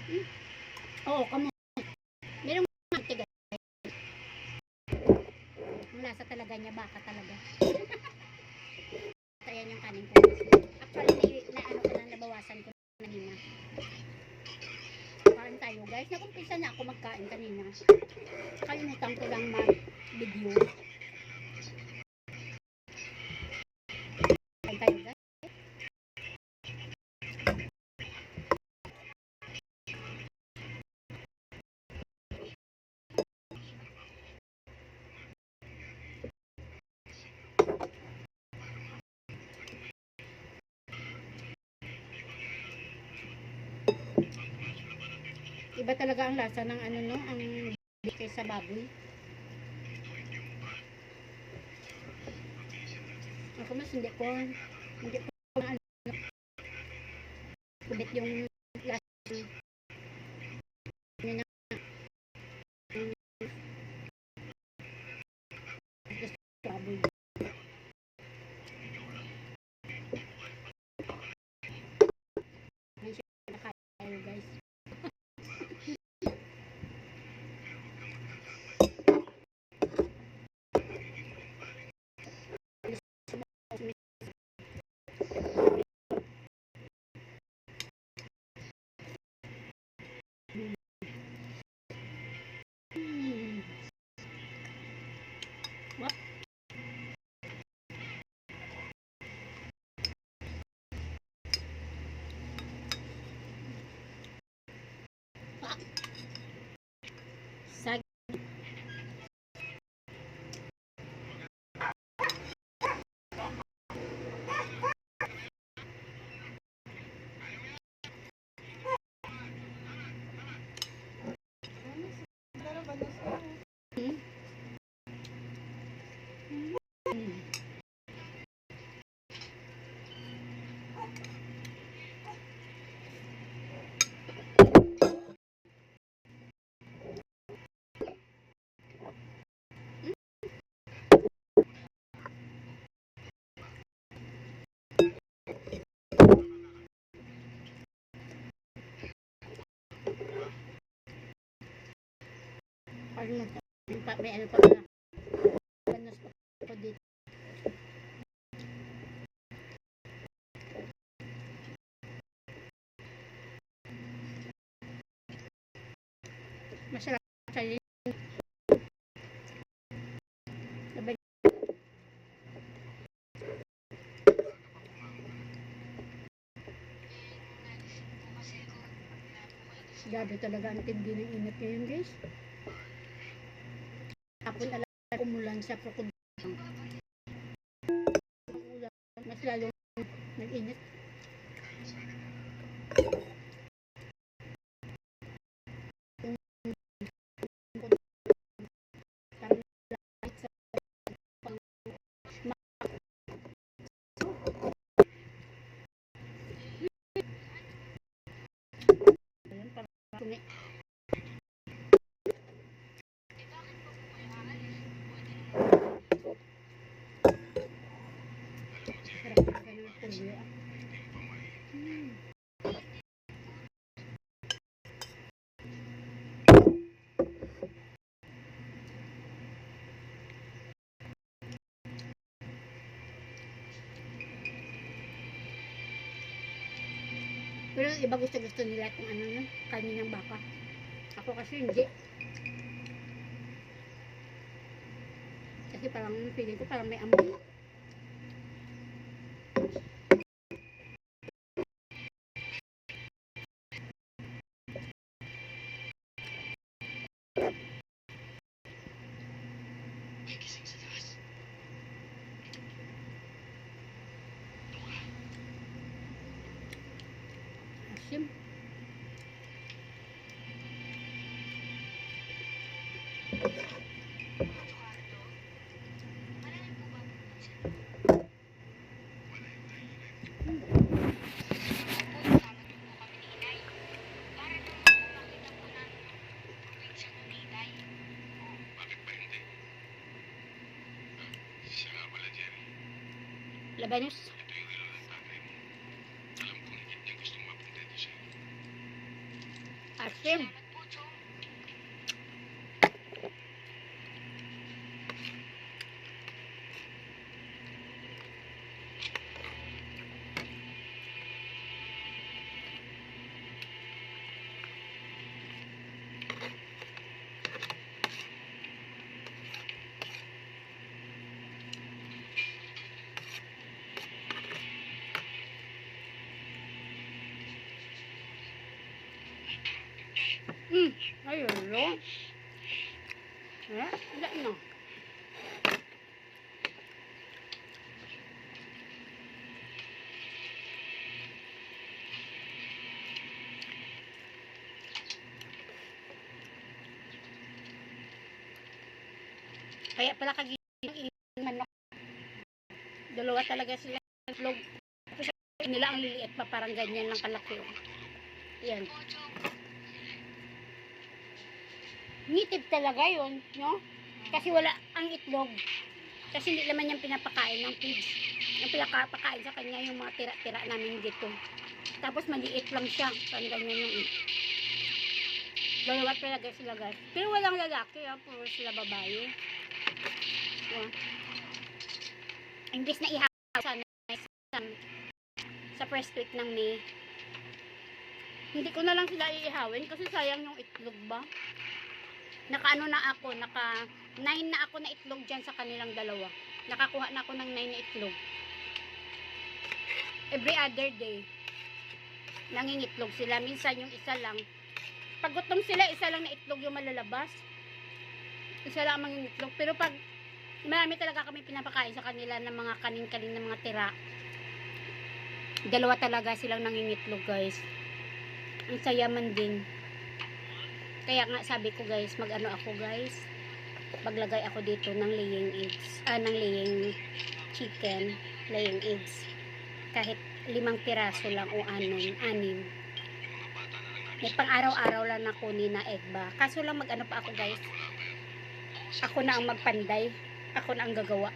Hmm? Oo, kamo. Merong mantika. Ang lasa talaga niya, baka talaga. Ayan yung kanin ko. Actually, na ano ko na, nabawasan ko kanina. Kain tayo guys. Nakumpisa na ako magkain kanina. Kalimutan ko lang mag-video. Kain tayo guys. Iba talaga ang lasa ng ano no, ang kaysa baboy. Ako mas hindi ko ano, kubit yung lasa niya ng baboy. Yan siya nakain tayo guys. What? Sag hmm? Ano pa, may ano pa pala. Panos pa ako dito. Masarap siya. Sabay, grabe talaga ang tindi ng init ngayon guys. Hapon alam umulan sa krokodilo. Mas lalo nag-init. Parang langit sa ayun, parang tuni. Sarap talaga ng pulyo. Pero yung iba gusto nila itong ano no, kanin ng baka. Ako kasi hindi. Kasi parang feeling ko parang may amoy. Asim. Labanos. Asim. Ayun, lo. Wala na. Kaya pala kagiling manok. Dalawa talaga sila itlog. Tapos nila ang liliit pa, parang ganyan lang kalaki. Yan. Nitib talaga yun, no? Kasi wala ang itlog. Kasi hindi naman yung pinapakain ng pigs. Ang pinapakain sa kanya yung mga tira-tira namin dito. Tapos maliit lang siya. Parang ganyan yung dalawa talaga sila guys. Pero walang lalaki, puro sila babae. So, imbes na ihaw sana sa first week ng May. Hindi ko na lang sila iihawin kasi sayang yung itlog ba. Naka-9 na ako na itlog dyan sa kanilang dalawa. Nakakuha na ako ng 9 na itlog. Every other day, nangingitlog sila. Minsan yung isa lang. Pag gutom sila, isa lang na itlog yung malalabas. Isa lang ang mangingitlog. Pero pag marami talaga kami pinapakain sa kanila ng mga kanin-kanin na mga tira, dalawa talaga silang nangingitlog guys. Ang saya man din. Kaya nga sabi ko guys, mag-ano ako guys, maglagay ako dito ng laying eggs, ng laying chicken, laying eggs. Kahit 5 piraso lang o 6. May pang araw-araw lang na kunin na egg ba. Kaso lang mag-ano pa ako guys, ako na ang magpanday, ako na ang gagawa.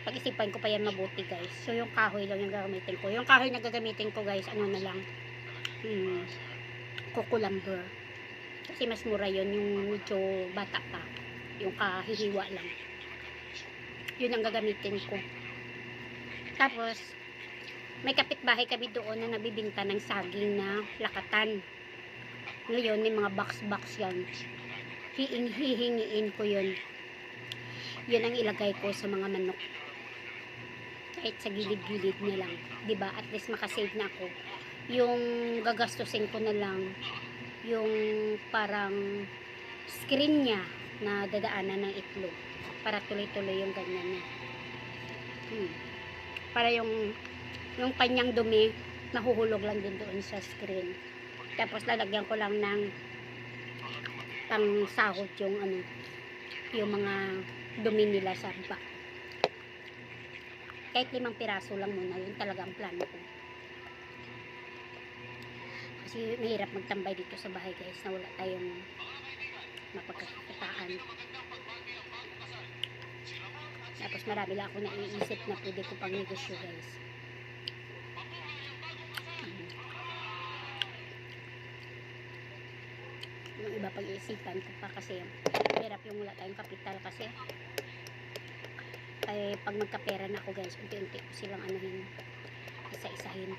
Pag-isipan ko pa yan mabuti guys. So yung kahoy lang yung gagamitin ko. Yung kahoy na gagamitin ko guys, ano na lang, coco lumber. Kasi mas mura yun, yung medyo bata pa, yung kahihiwa lang. Yun ang gagamitin ko. Tapos may kapitbahay kami doon na nabibinta ng saging na lakatan. Ngayon may mga box yan. Hihingiin ko yun. Yun ang ilagay ko sa mga manok. Kahit sa gilid-gilid na lang, 'di ba? At least makasave na ako. Yung gagastusin ko na lang yung parang screen niya na dadaanan ng itlog para tuloy-tuloy yung ganyan niya. Para yung kanyang dumi nahuhulog lang din doon sa screen. Tapos lalagyan ko lang ng pang sahod yung yung mga dumi nila sa baba. Kahit 5 piraso lang muna, yun talaga ang plano ko. Kasi mahirap magtambay dito sa bahay guys, na wala tayong mapagkakitaan. Tapos marami lang ako naiisip na pwede ko pang negosyo guys. Yung iba pag-iisipan ko pa kasi hirap yung wala tayong kapital kasi. Ay pag magkapera na ako guys, unti-unti ko silang anuhin, isa-isahin.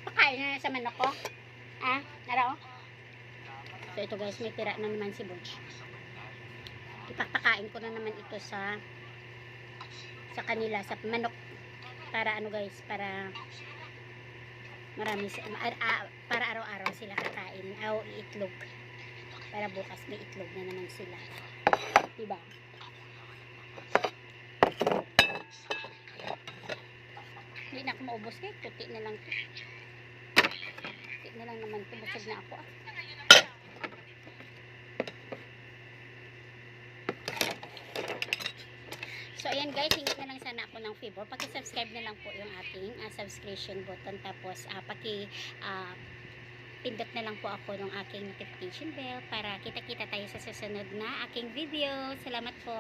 Pakain na sa manok ko. Naro? So ito guys, may tira na naman si Butch. Ipapakain ko na naman ito sa kanila, sa manok. Para ano guys, para marami para araw-araw sila kakain o itlog, para bukas may itlog na naman sila, diba? Hindi na ako maubos eh, puti na lang to, puti na lang naman to, busog na ako So ayan guys, hingi na lang sana ako ng favor, paki-subscribe na lang po yung ating subscription button, tapos pindot na lang po ako ng aking notification bell para kita-kita tayo sa susunod na aking video. Salamat po.